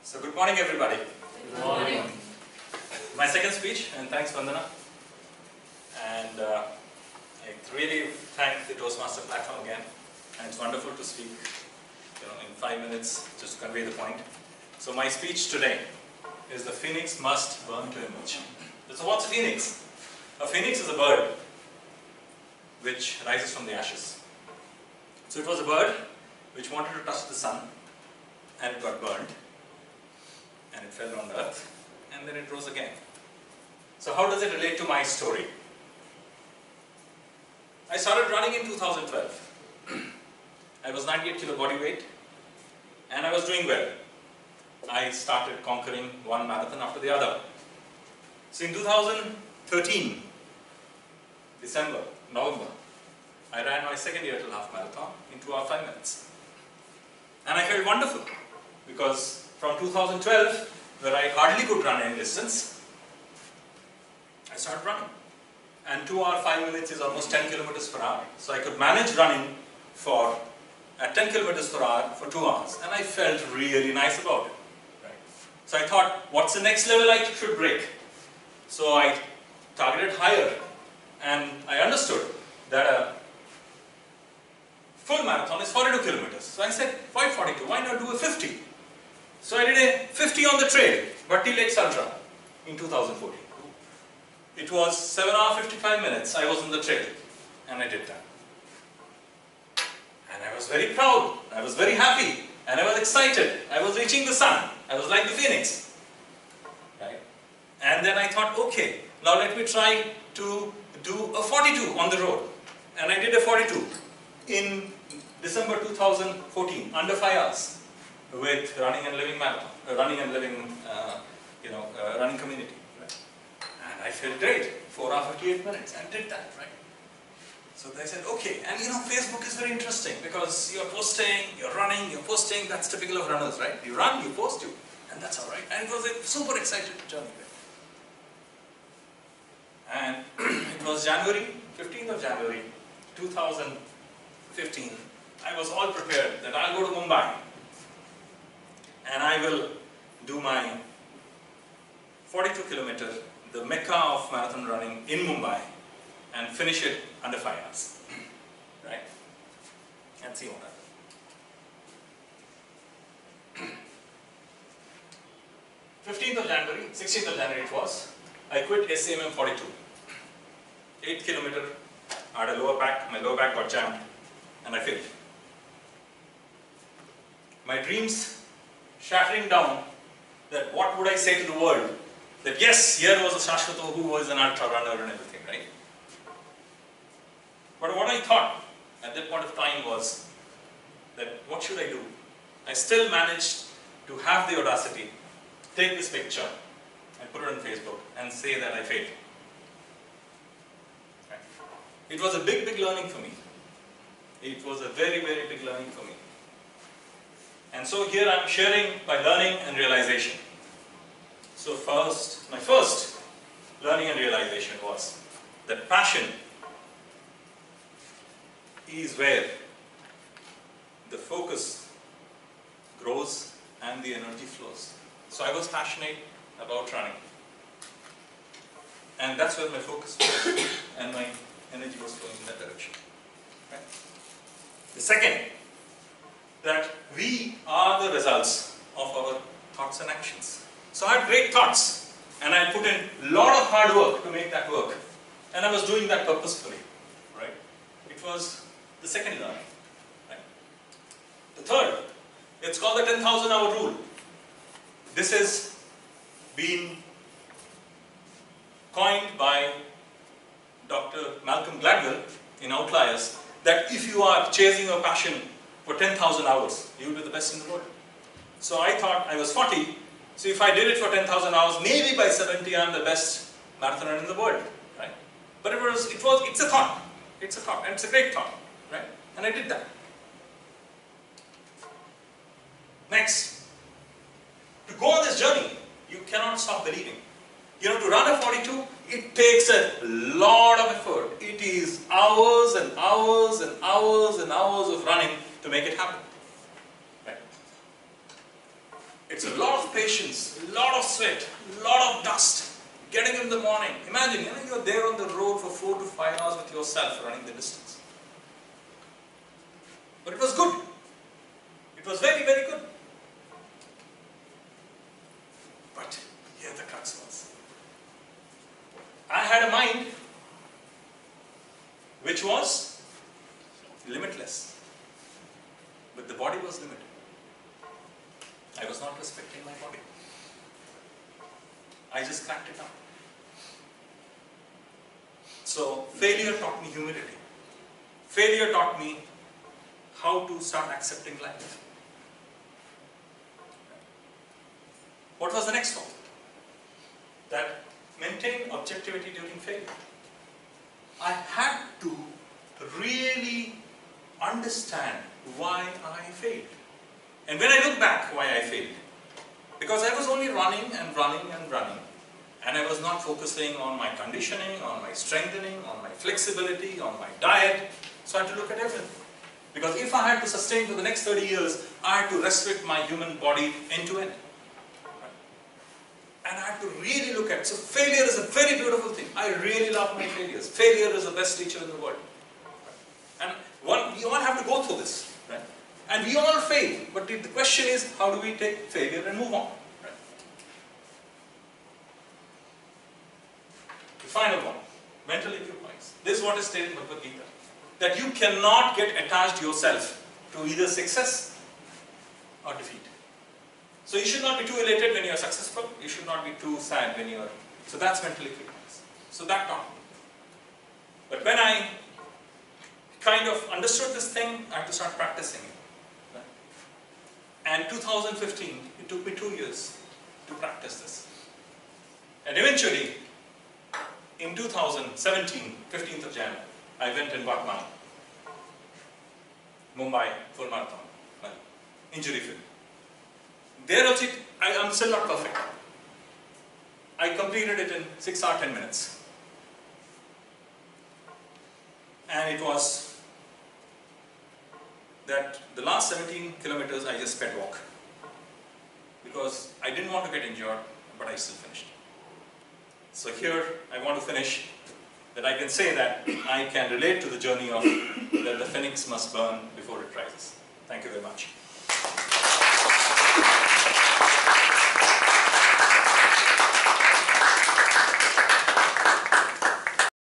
So good morning everybody. Good morning. My second speech, and thanks Vandana. And I really thank the Toastmaster platform again. And it's wonderful to speak in 5 minutes just to convey the point. So my speech today is the phoenix must burn to emerge. So what's a phoenix? A phoenix is a bird which rises from the ashes. So it was a bird which wanted to touch the sun and it got burned and it fell on earth and then it rose again. So how does it relate to my story? I started running in 2012. I was 98 kilo body weight and I was doing well. I started conquering one marathon after the other. So in 2013, November, I ran my second Yeartle half marathon in 2 hours 5 minutes. And I felt wonderful because from 2012, where I hardly could run any distance, I started running. And 2 hours 5 minutes is almost 10 kilometers per hour. So I could manage running at 10 kilometers per hour for 2 hours. And I felt really nice about it. Right? So I thought, what's the next level I should break? So I targeted higher. And I understood that a full marathon is 42 kilometers. So I said, why 42? Why not do a 50? So I did a 50 on the trail, Bhatti Lakes Ultra in 2014. It was 7 hours 55 minutes. I was on the trail and I did that. And I was very proud. I was very happy. And I was excited. I was reaching the sun. I was like the phoenix. Right? And then I thought, okay, now let me try to do a 42 on the road. And I did a 42 in December 2014, under 5 hours, with running and living marathon, running community. Right? And I felt great, 4 hours 58 minutes, and did that, right? So they said, okay, and Facebook is very interesting because you're posting, you're running, you're posting, that's typical of runners, right? You run, you post, and that's all right. And it was a super excited journey. And it was 15th of January 2015. I was all prepared that I'll go to Mumbai and I will do my 42 kilometer, the mecca of marathon running in Mumbai, and finish it under 5 hours. Right? And see what happens. 15th of January, 16th of January it was, I quit SCMM 42. 8 kilometer, I had a lower back, my lower back got jammed and I failed. My dreams shattering down, that what would I say to the world? That yes, here was a Saswato who was an ultra runner and everything, right? But what I thought at that point of time was that what should I do? I still managed to have the audacity, take this picture and put it on Facebook and say that I failed. Right? It was a big, big learning for me. It was a very, very big learning for me. And so here I am sharing by learning and realization. So my first learning and realization was that passion is where the focus grows and the energy flows. So I was passionate about running. And that's where my focus was and my energy was flowing in that direction. Right? The second, that we are the results of our thoughts and actions. So I had great thoughts and I put in a lot of hard work to make that work. And I was doing that purposefully. Right? It was the second learning. Right? The third, it's called the 10,000 hour rule. This has been coined by Dr. Malcolm Gladwell in Outliers, that if you are chasing your passion for 10,000 hours, you will be the best in the world. So I thought, I was 40, so if I did it for 10,000 hours, maybe by 70 I'm the best marathoner in the world, right? But it's a thought, and it's a great thought, right? And I did that. Next, to go on this journey, you cannot stop believing. To run a 42, it takes a lot of effort. It is hours and hours and hours and hours of running to make it happen. Right? It's a lot of patience, a lot of sweat, a lot of dust. Getting in the morning. Imagine, you're there on the road for 4 to 5 hours with yourself running the distance. But it was good. It was very, very good. But here the crux was. I had a mind which was limitless. But the body was limited. I was not respecting my body. I just cracked it up. So failure taught me humility. Failure taught me how to start accepting life. What was the next one? That maintain objectivity during failure. I had to really understand why I failed. And when I look back why I failed, because I was only running and running and running, and I was not focusing on my conditioning, on my strengthening, on my flexibility, on my diet. So I had to look at everything. Because if I had to sustain for the next 30 years, I had to restrict my human body end to end. And I had to really look at, so failure is a very beautiful thing. I really love my failures. Failure is the best teacher in the world. And we all have to go through this. Right? And we all fail. But the question is, how do we take failure and move on? Right? The final one, mental equipoise. This is what is stated in Bhagavad Gita. That you cannot get attached yourself to either success or defeat. So you should not be too elated when you are successful. You should not be too sad when you are... So that's mental equipoise. So that taught me. But when I kind of understood this thing, I had to start practicing it. And 2015, it took me 2 years to practice this. And eventually, in 2017, 15th of January, I went and got my Mumbai full marathon, injury free. There also, I am still not perfect. I completed it in 6 hours 10 minutes. And it was that the last 17 kilometers I just sped walk. Because I didn't want to get injured, but I still finished. So here, I want to finish that I can say that I can relate to the journey of that the phoenix must burn before it rises. Thank you very much.